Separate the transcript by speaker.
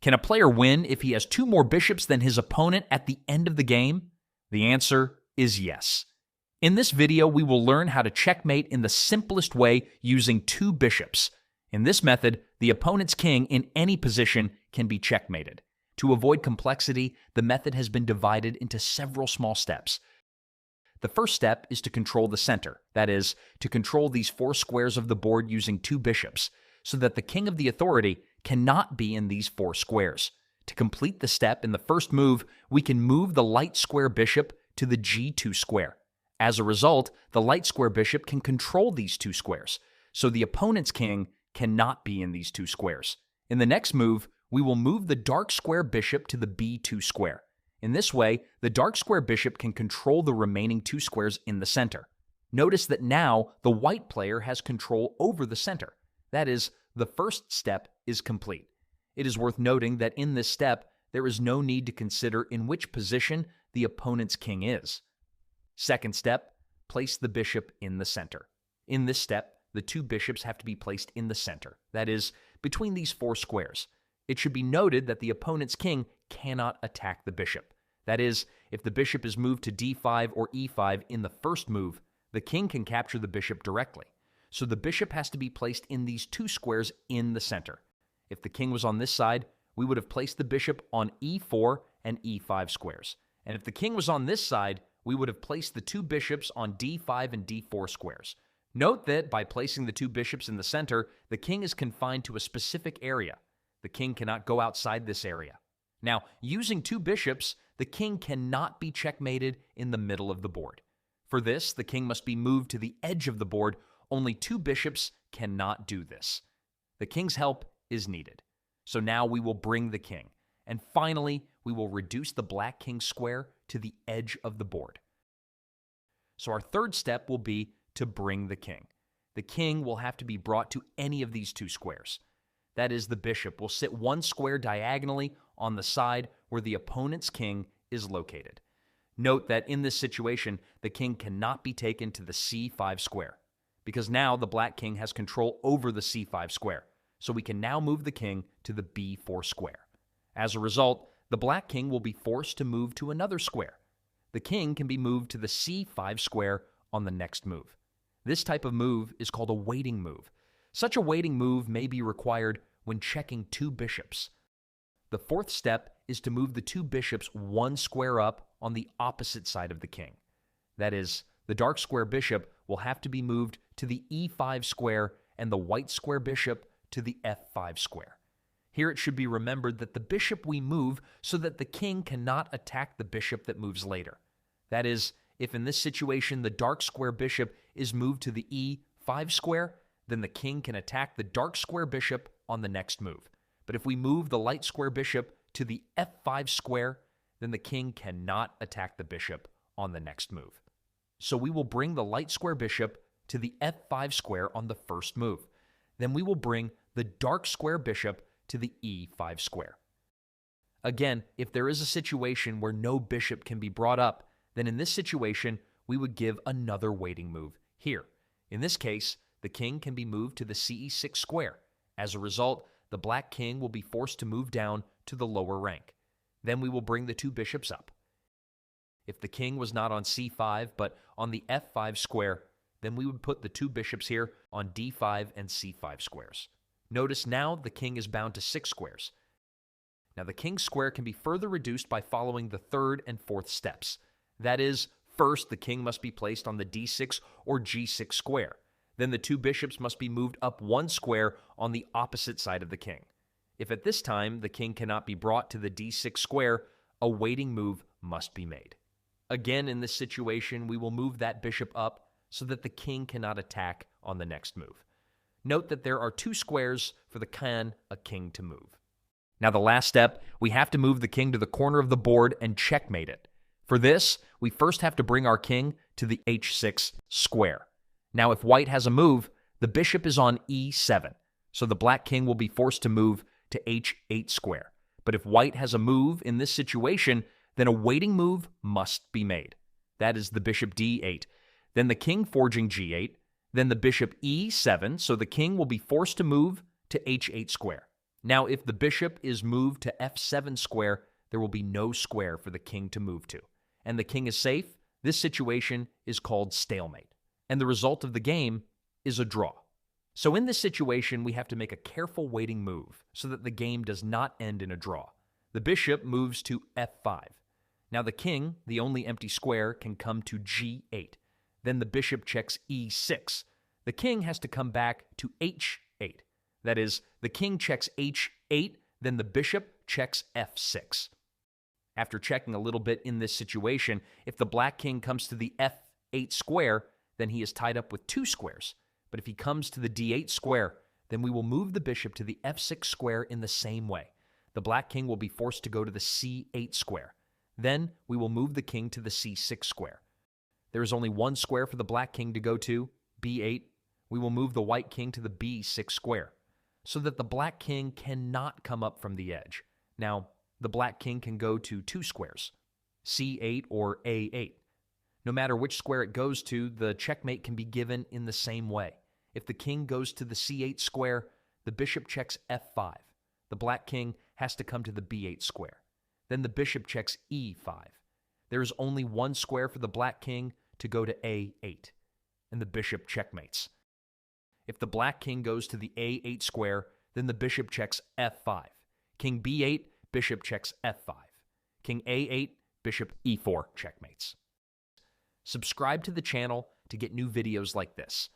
Speaker 1: Can a player win if he has 2 more bishops than his opponent at the end of the game? The answer is yes. In this video, we will learn how to checkmate in the simplest way using 2 bishops. In this method, the opponent's king in any position can be checkmated. To avoid complexity, the method has been divided into several small steps. The first step is to control the center, that is, to control these 4 squares of the board using 2 bishops, so that the king of the authority cannot be in these 4 squares. To complete the step in the first move, we can move the light square bishop to the G2 square. As a result, the light square bishop can control these 2 squares, so the opponent's king cannot be in these 2 squares. In the next move, we will move the dark square bishop to the B2 square. In this way, the dark square bishop can control the remaining 2 squares in the center. Notice that now the white player has control over the center. That is, the first step is complete. It is worth noting that in this step, there is no need to consider in which position the opponent's king is. Second step, place the bishop in the center. In this step, the 2 bishops have to be placed in the center, that is, between these 4 squares. It should be noted that the opponent's king cannot attack the bishop. That is, if the bishop is moved to d5 or e5 in the first move, the king can capture the bishop directly. So the bishop has to be placed in these 2 squares in the center. If the king was on this side, we would have placed the bishop on e4 and e5 squares. And if the king was on this side, we would have placed the 2 bishops on d5 and d4 squares. Note that by placing the 2 bishops in the center, the king is confined to a specific area. The king cannot go outside this area. Now, using 2 bishops, the king cannot be checkmated in the middle of the board. For this, the king must be moved to the edge of the board. Only 2 bishops cannot do this. The king's help is needed. So now we will bring the king. And finally, we will reduce the black king square to the edge of the board. So our third step will be to bring the king. The king will have to be brought to any of these 2 squares. That is, the bishop will sit 1 square diagonally on the side where the opponent's king is located. Note that in this situation, the king cannot be taken to the c5 square, because now the black king has control over the c5 square, so we can now move the king to the b4 square. As a result, the black king will be forced to move to another square. The king can be moved to the c5 square on the next move. This type of move is called a waiting move. Such a waiting move may be required when checking 2 bishops. The fourth step is to move the 2 bishops 1 square up on the opposite side of the king. That is, the dark square bishop will have to be moved to the e5 square and the white square bishop to the f5 square. Here it should be remembered that the bishop we move so that the king cannot attack the bishop that moves later. That is, if in this situation the dark square bishop is moved to the e5 square, then the king can attack the dark square bishop on the next move. But if we move the light square bishop to the f5 square, then the king cannot attack the bishop on the next move. So we will bring the light square bishop to the f5 square on the first move. Then we will bring the dark square bishop to the e5 square. Again, if there is a situation where no bishop can be brought up, then in this situation, we would give another waiting move here. In this case, the king can be moved to the ce6 square. As a result, the black king will be forced to move down to the lower rank. Then we will bring the 2 bishops up. If the king was not on c5 but on the f5 square, then we would put the 2 bishops here on d5 and c5 squares. Notice now the king is bound to 6 squares. Now the king's square can be further reduced by following the third and fourth steps. That is, first the king must be placed on the d6 or g6 square. Then the 2 bishops must be moved up 1 square on the opposite side of the king. If at this time the king cannot be brought to the d6 square, a waiting move must be made. Again, in this situation, we will move that bishop up so that the king cannot attack on the next move. Note that there are 2 squares for the a king to move. Now the last step, we have to move the king to the corner of the board and checkmate it. For this, we first have to bring our king to the h6 square. Now if white has a move, the bishop is on e7, so the black king will be forced to move to h8 square. But if white has a move in this situation, then a waiting move must be made. That is the bishop d8, then the king forging g8, then the bishop e7, so the king will be forced to move to h8 square. Now, if the bishop is moved to f7 square, there will be no square for the king to move to. And the king is safe. This situation is called stalemate. And the result of the game is a draw. So in this situation, we have to make a careful waiting move so that the game does not end in a draw. The bishop moves to f5. Now the king, the only empty square, can come to g8. Then the bishop checks e6. The king has to come back to h8. That is, the king checks h8, then the bishop checks f6. After checking a little bit in this situation, if the black king comes to the f8 square, then he is tied up with 2 squares. But if he comes to the d8 square, then we will move the bishop to the f6 square in the same way. The black king will be forced to go to the c8 square. Then we will move the king to the c6 square. There is only one square for the black king to go to, b8. We will move the white king to the b6 square, so that the black king cannot come up from the edge. Now, the black king can go to 2 squares, c8 or a8. No matter which square it goes to, the checkmate can be given in the same way. If the king goes to the c8 square, the bishop checks f5. The black king has to come to the b8 square. Then the bishop checks e5. There is only one square for the black king to go to a8, and the bishop checkmates. If the black king goes to the a8 square, then the bishop checks f5. King b8, bishop checks f5. King a8, bishop e4 checkmates. Subscribe to the channel to get new videos like this.